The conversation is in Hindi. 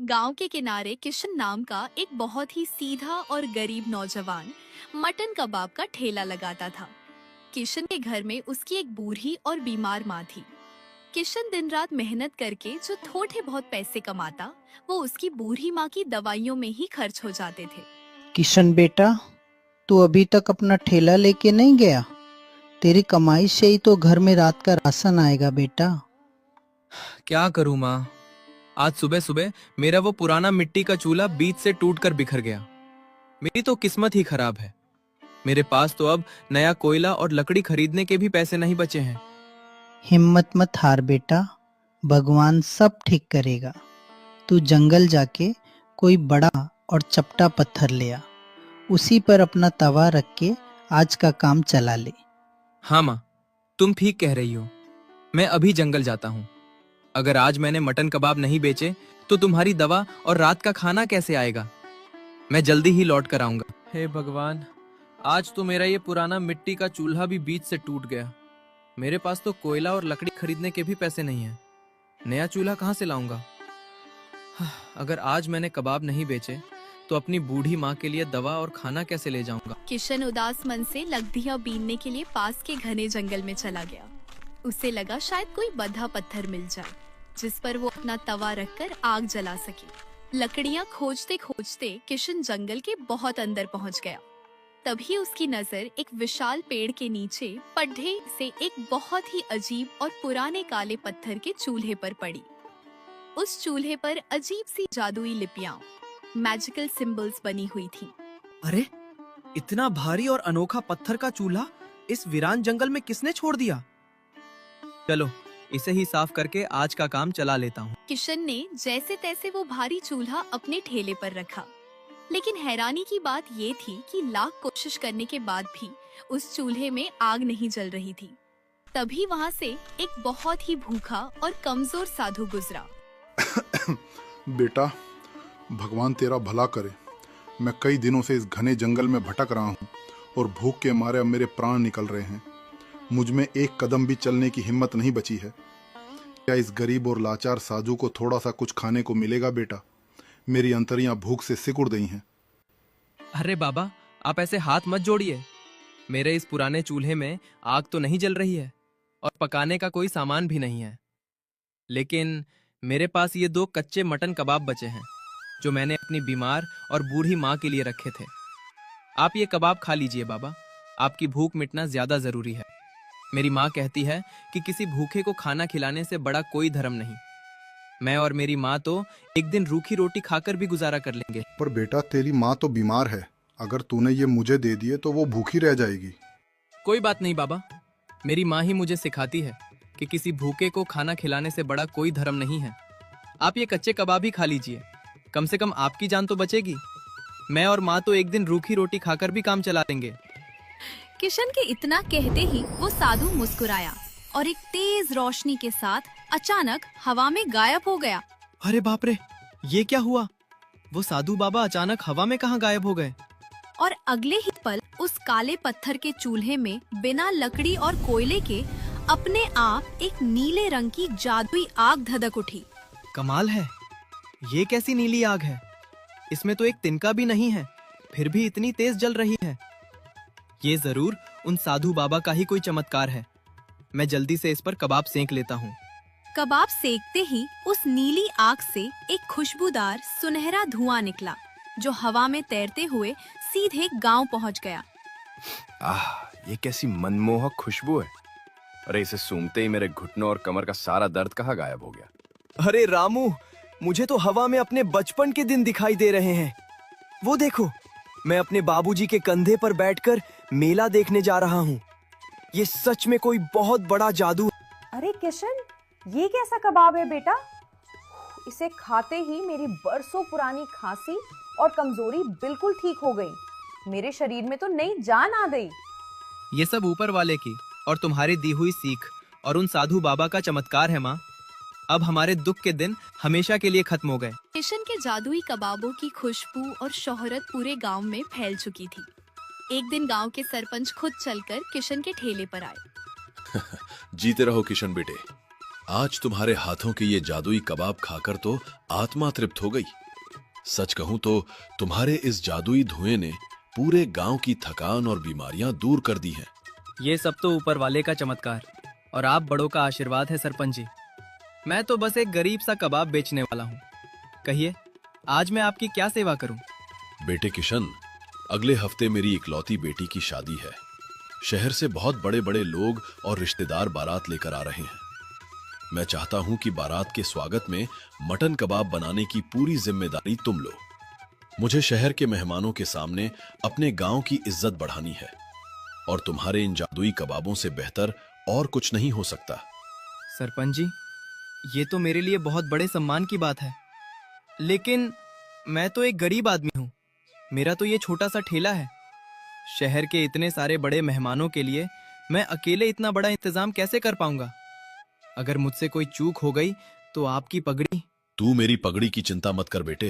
गांव के किनारे किशन नाम का एक बहुत ही सीधा और गरीब नौजवान मटन कबाब का ठेला लगाता था। किशन के घर में उसकी एक बूढ़ी और बीमार माँ थी। किशन दिन रात मेहनत करके जो थोड़े बहुत पैसे कमाता, वो उसकी बूढ़ी माँ की दवाइयों में ही खर्च हो जाते थे। किशन बेटा, तू अभी तक अपना ठेला लेके नहीं गया? तेरी कमाई से ही तो घर में रात का राशन आएगा बेटा। क्या करूं माँ, आज सुबह सुबह मेरा वो पुराना मिट्टी का चूल्हा बीच से टूटकर बिखर गया। मेरी तो किस्मत ही खराब है। मेरे पास तो अब नया कोयला और लकड़ी खरीदने के भी पैसे नहीं बचे हैं। हिम्मत मत हार बेटा, भगवान सब ठीक करेगा। तू जंगल जाके कोई बड़ा और चपटा पत्थर ले आ, उसी पर अपना तवा रख के आज का काम चला ले। हाँ माँ, तुम ठीक कह रही हो। मैं अभी जंगल जाता हूँ। अगर आज मैंने मटन कबाब नहीं बेचे तो तुम्हारी दवा और रात का खाना कैसे आएगा? मैं जल्दी ही लौट कर आऊंगा। हे भगवान, आज तो मेरा ये पुराना मिट्टी का चूल्हा भी बीच से टूट गया। मेरे पास तो कोयला और लकड़ी खरीदने के भी पैसे नहीं हैं। नया चूल्हा कहाँ से लाऊंगा? अगर आज मैंने कबाब नहीं बेचे तो अपनी बूढ़ी माँ के लिए दवा और खाना कैसे ले जाऊंगा? किशन उदास मन से लकड़ियां बीनने के लिए पास के घने जंगल में चला गया। उसे लगा शायद कोई बंधा पत्थर मिल जाए जिस पर वो अपना तवा रखकर आग जला सके। लकड़ियां खोजते खोजते किशन जंगल के बहुत अंदर पहुंच गया। तभी उसकी नजर एक विशाल पेड़ के नीचे पड्ढे से एक बहुत ही अजीब और पुराने काले पत्थर के चूल्हे पर पड़ी। उस चूल्हे पर अजीब सी जादुई लिपियां, मैजिकल सिंबल्स बनी हुई थी। अरे, इतना भारी और अनोखा पत्थर का चूल्हा इस वीरान जंगल में किसने छोड़ दिया? चलो, इसे ही साफ करके आज का काम चला लेता हूँ। किशन ने जैसे तैसे वो भारी चूल्हा अपने ठेले पर रखा, लेकिन हैरानी की बात ये थी कि लाख कोशिश करने के बाद भी उस चूल्हे में आग नहीं जल रही थी। तभी वहाँ से एक बहुत ही भूखा और कमजोर साधु गुजरा। बेटा, भगवान तेरा भला करे। मैं कई दिनों से इस घने जंगल में भटक रहा हूँ और भूख के मारे अब मेरे प्राण निकल रहे हैं। मुझ में एक कदम भी चलने की हिम्मत नहीं बची है। क्या इस गरीब और लाचार साधु को थोड़ा सा कुछ खाने को मिलेगा बेटा? मेरी अंतड़ियां भूख से सिकुड़ गई हैं। अरे बाबा, आप ऐसे हाथ मत जोड़िए। मेरे इस पुराने चूल्हे में आग तो नहीं जल रही है और पकाने का कोई सामान भी नहीं है। लेकिन मेरे पास ये 2 कच्चे मटन कबाब बचे हैं जो मैंने अपनी बीमार और बूढ़ी माँ के लिए रखे थे। आप ये कबाब खा लीजिए बाबा, आपकी भूख मिटना ज्यादा जरूरी है। मेरी माँ कहती है कि किसी भूखे को खाना खिलाने से बड़ा कोई धर्म नहीं। मैं और मेरी माँ तो एक दिन रूखी रोटी खाकर भी गुजारा कर लेंगे। पर बेटा, तेरी माँ तो बीमार है। अगर तूने ये मुझे दे दिए तो वो भूखी रह जाएगी। कोई बात नहीं बाबा, मेरी माँ ही मुझे सिखाती है कि किसी भूखे को खाना खिलाने से बड़ा कोई धर्म नहीं है। आप ये कच्चे कबाब ही खा लीजिए, कम से कम आपकी जान तो बचेगी। मैं और माँ तो एक दिन रूखी रोटी खाकर भी काम चला लेंगे। किशन के इतना कहते ही वो साधु मुस्कुराया और एक तेज रोशनी के साथ अचानक हवा में गायब हो गया। अरे बाप रे, ये क्या हुआ? वो साधु बाबा अचानक हवा में कहाँ गायब हो गए? और अगले ही पल उस काले पत्थर के चूल्हे में बिना लकड़ी और कोयले के अपने आप एक नीले रंग की जादुई आग धधक उठी। कमाल है, ये कैसी नीली आग है? इसमें तो एक तिनका भी नहीं है, फिर भी इतनी तेज जल रही है। ये जरूर उन साधु बाबा का ही कोई चमत्कार है। मैं जल्दी से इस पर कबाब सेंक लेता हूँ। कबाब सेकते ही उस नीली आग से एक खुशबूदार सुनहरा धुआं निकला जो हवा में तैरते हुए सीधे गांव पहुंच गया। ये कैसी मनमोहक खुशबू है। अरे, इसे सूंघते ही मेरे घुटनों और कमर का सारा दर्द कहाँ गायब हो गया। अरे रामू, मुझे तो हवा में अपने बचपन के दिन दिखाई दे रहे हैं। वो देखो, मैं अपने बाबूजी के कंधे पर बैठकर मेला देखने जा रहा हूँ। ये सच में कोई बहुत बड़ा जादू है। अरे किशन, ये कैसा कबाब है बेटा? इसे खाते ही मेरी बरसों पुरानी खांसी और कमजोरी बिल्कुल ठीक हो गई। मेरे शरीर में तो नई जान आ गई। ये सब ऊपर वाले की और तुम्हारी दी हुई सीख और उन साधु बाबा का चमत्कार है माँ। अब हमारे दुख के दिन हमेशा के लिए खत्म हो गए। किशन के जादुई कबाबों की खुशबू और शोहरत पूरे गांव में फैल चुकी थी। एक दिन गांव के सरपंच खुद चलकर किशन के ठेले पर आए। जीते रहो किशन बेटे, आज तुम्हारे हाथों के ये जादुई कबाब खाकर तो आत्मा तृप्त हो गई। सच कहूं तो तुम्हारे इस जादुई धुएं ने पूरे गांव की थकान और बीमारियां दूर कर दी हैं। ये सब तो ऊपर वाले का चमत्कार और आप बड़ों का आशीर्वाद है सरपंच जी। मैं तो बस एक गरीब सा कबाब बेचने वाला हूँ। कहिए, आज मैं आपकी क्या सेवा करूँ? बेटे किशन, अगले हफ्ते मेरी इकलौती बेटी की शादी है। शहर से बहुत बड़े बड़े लोग और रिश्तेदार बारात लेकर आ रहे हैं। मैं चाहता हूं कि बारात के स्वागत में मटन कबाब बनाने की पूरी जिम्मेदारी तुम लो। मुझे शहर के मेहमानों के सामने अपने गांव की इज्जत बढ़ानी है और तुम्हारे इन जादुई कबाबों से बेहतर और कुछ नहीं हो सकता। सरपंच जी, ये तो मेरे लिए बहुत बड़े सम्मान की बात है, लेकिन मैं तो एक गरीब आदमी हूँ। मेरा तो ये छोटा सा ठेला है। शहर के इतने सारे बड़े मेहमानों के लिए मैं अकेले इतना बड़ा इंतजाम कैसे कर पाऊंगा? अगर मुझसे कोई चूक हो गई तो आपकी पगड़ी। तू मेरी पगड़ी की चिंता मत कर बेटे।